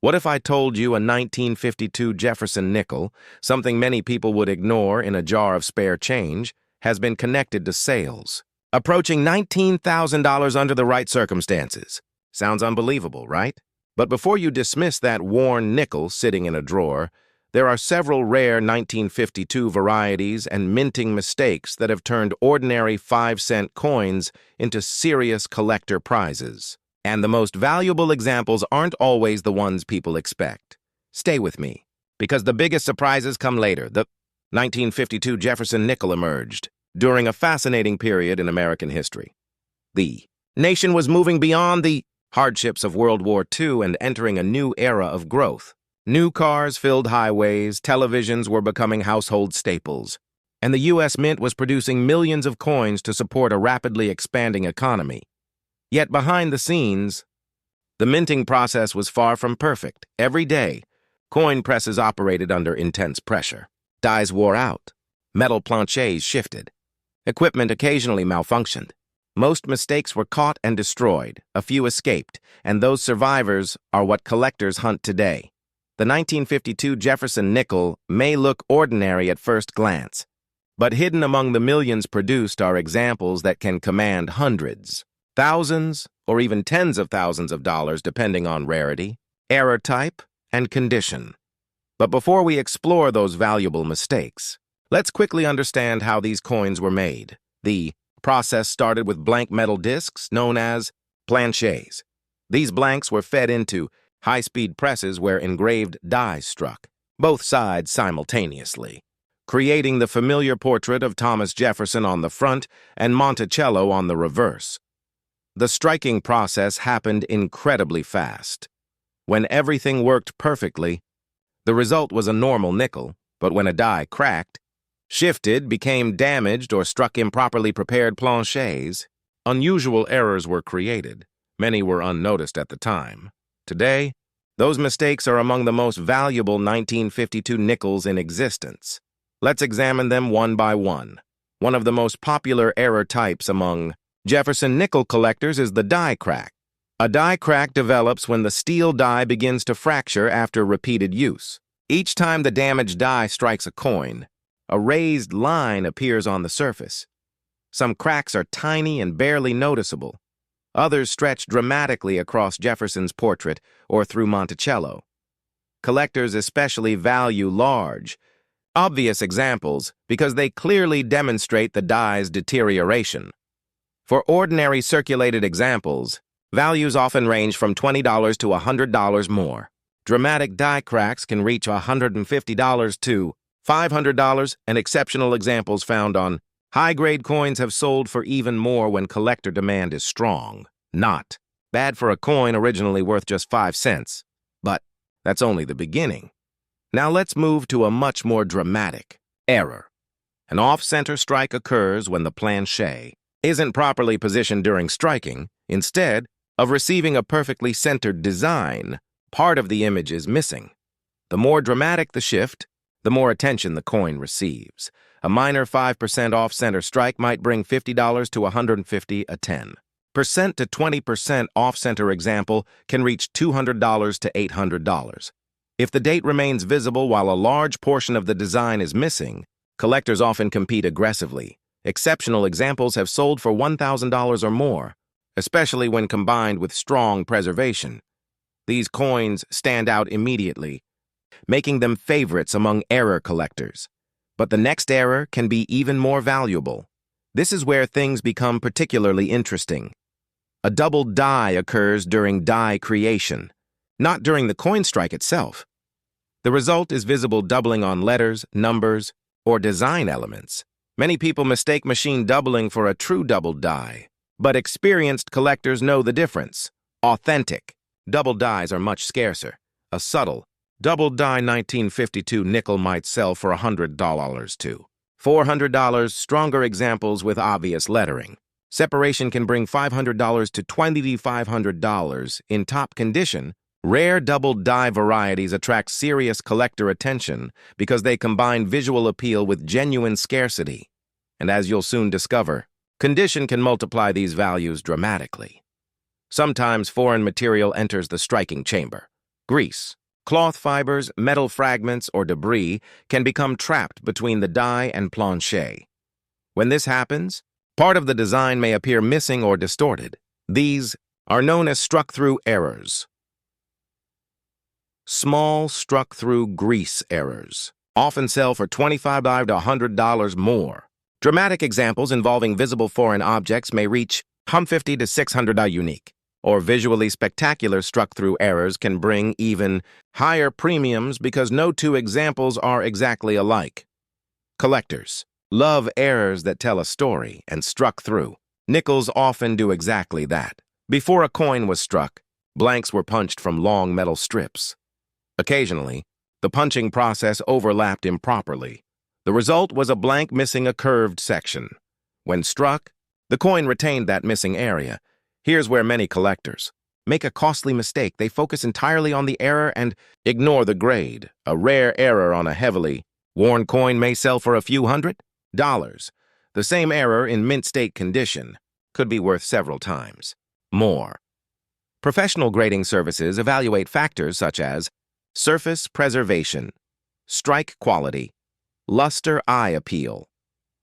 What if I told you a 1952 Jefferson nickel, something many people would ignore in a jar of spare change, has been connected to sales, approaching $19,000 under the right circumstances? Sounds unbelievable, right? But before you dismiss that worn nickel sitting in a drawer, there are several rare 1952 varieties and minting mistakes that have turned ordinary 5-cent coins into serious collector prizes. And the most valuable examples aren't always the ones people expect. Stay with me, because the biggest surprises come later. The 1952 Jefferson Nickel emerged during a fascinating period in American history. The nation was moving beyond the hardships of World War II and entering a new era of growth. New cars filled highways, televisions were becoming household staples, and the U.S. Mint was producing millions of coins to support a rapidly expanding economy. Yet behind the scenes, the minting process was far from perfect. Every day, coin presses operated under intense pressure. Dies wore out. Metal planchets shifted. Equipment occasionally malfunctioned. Most mistakes were caught and destroyed. A few escaped, and those survivors are what collectors hunt today. The 1952 Jefferson Nickel may look ordinary at first glance, but hidden among the millions produced are examples that can command hundreds, thousands, or even tens of thousands of dollars depending on rarity, error type, and condition. But before we explore those valuable mistakes, let's quickly understand how these coins were made. The process started with blank metal discs known as planchets. These blanks were fed into high-speed presses where engraved dies struck, both sides simultaneously, creating the familiar portrait of Thomas Jefferson on the front and Monticello on the reverse. The striking process happened incredibly fast. When everything worked perfectly, the result was a normal nickel, but when a die cracked, shifted, became damaged, or struck improperly prepared planchets, unusual errors were created. Many were unnoticed at the time. Today, those mistakes are among the most valuable 1952 nickels in existence. Let's examine them one by one. One of the most popular error types among Jefferson nickel collectors is the die crack. A die crack develops when the steel die begins to fracture after repeated use. Each time the damaged die strikes a coin, a raised line appears on the surface. Some cracks are tiny and barely noticeable. Others stretch dramatically across Jefferson's portrait or through Monticello. Collectors especially value large, obvious examples because they clearly demonstrate the die's deterioration. For ordinary circulated examples, values often range from $20 to $100 more. Dramatic die cracks can reach $150 to $500, and exceptional examples found on high-grade coins have sold for even more when collector demand is strong. Not bad for a coin originally worth just 5 cents, but that's only the beginning. Now let's move to a much more dramatic error. An off-center strike occurs when the planchet isn't properly positioned during striking. Instead of receiving a perfectly centered design, part of the image is missing. The more dramatic the shift, the more attention the coin receives. A minor 5% off-center strike might bring $50 to $150, a 10% to 20% off-center example can reach $200 to $800. If the date remains visible while a large portion of the design is missing, collectors often compete aggressively. Exceptional examples have sold for $1,000 or more, especially when combined with strong preservation. These coins stand out immediately, making them favorites among error collectors. But the next error can be even more valuable. This is where things become particularly interesting. A double die occurs during die creation, not during the coin strike itself. The result is visible doubling on letters, numbers, or design elements. Many people mistake machine doubling for a true double die, but experienced collectors know the difference. Authentic double dies are much scarcer. A subtle double die 1952 nickel might sell for $100 to $400. Stronger examples with obvious lettering. Separation can bring $500 to $2,500. In top condition, rare double die varieties attract serious collector attention because they combine visual appeal with genuine scarcity. And as you'll soon discover, condition can multiply these values dramatically. Sometimes foreign material enters the striking chamber. Grease. Cloth fibers, metal fragments, or debris can become trapped between the die and plancher. When this happens, part of the design may appear missing or distorted. These are known as struck-through errors. Small struck-through grease errors often sell for $25 to $100 more. Dramatic examples involving visible foreign objects may reach $150 to $600 unique, or visually spectacular struck-through errors can bring even higher premiums because no two examples are exactly alike. Collectors love errors that tell a story, and struck-through nickels often do exactly that. Before a coin was struck, blanks were punched from long metal strips. Occasionally, the punching process overlapped improperly. The result was a blank missing a curved section. When struck, the coin retained that missing area. Here's where many collectors make a costly mistake. They focus entirely on the error and ignore the grade. A rare error on a heavily worn coin may sell for a few $100. The same error in mint state condition could be worth several times more. Professional grading services evaluate factors such as surface preservation, strike quality, luster eye appeal,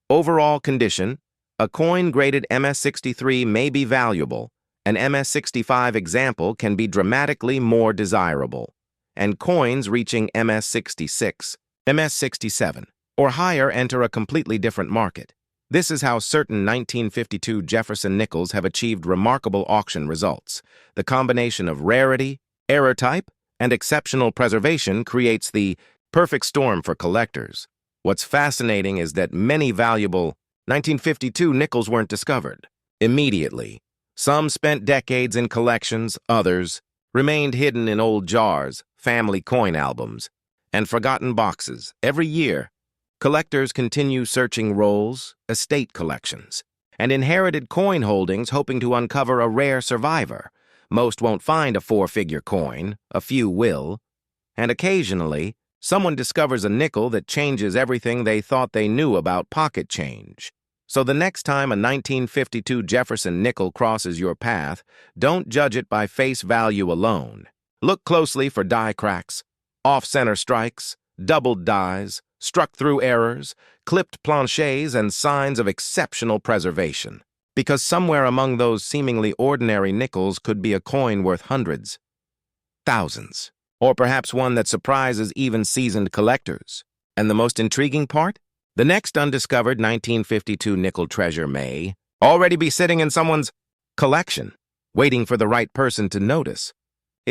overall condition. A coin graded MS63 may be valuable. An MS65 example can be dramatically more desirable, and coins reaching MS66, MS67, or higher enter a completely different market. This is how certain 1952 Jefferson Nickels have achieved remarkable auction results. The combination of rarity, error type, and exceptional preservation creates the perfect storm for collectors. What's fascinating is that many valuable 1952 nickels weren't discovered immediately. Some spent decades in collections, others remained hidden in old jars, family coin albums, and forgotten boxes. Every year, collectors continue searching rolls, estate collections, and inherited coin holdings hoping to uncover a rare survivor. Most won't find a four-figure coin, a few will, and occasionally, someone discovers a nickel that changes everything they thought they knew about pocket change. So the next time a 1952 Jefferson nickel crosses your path, don't judge it by face value alone. Look closely for die cracks, off-center strikes, doubled dies, struck-through errors, clipped planchers, and signs of exceptional preservation. Because somewhere among those seemingly ordinary nickels could be a coin worth hundreds, thousands, or perhaps one that surprises even seasoned collectors. And the most intriguing part? The next undiscovered 1952 nickel treasure may already be sitting in someone's collection, waiting for the right person to notice.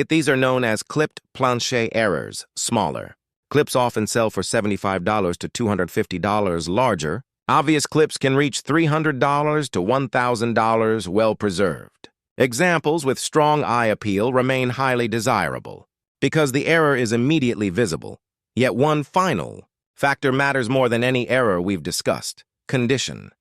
These are known as clipped plancher errors, smaller. Clips often sell for $75 to $250 larger. Obvious clips can reach $300 to $1,000 well-preserved. Examples with strong eye appeal remain highly desirable because the error is immediately visible. Yet one final factor matters more than any error we've discussed: condition.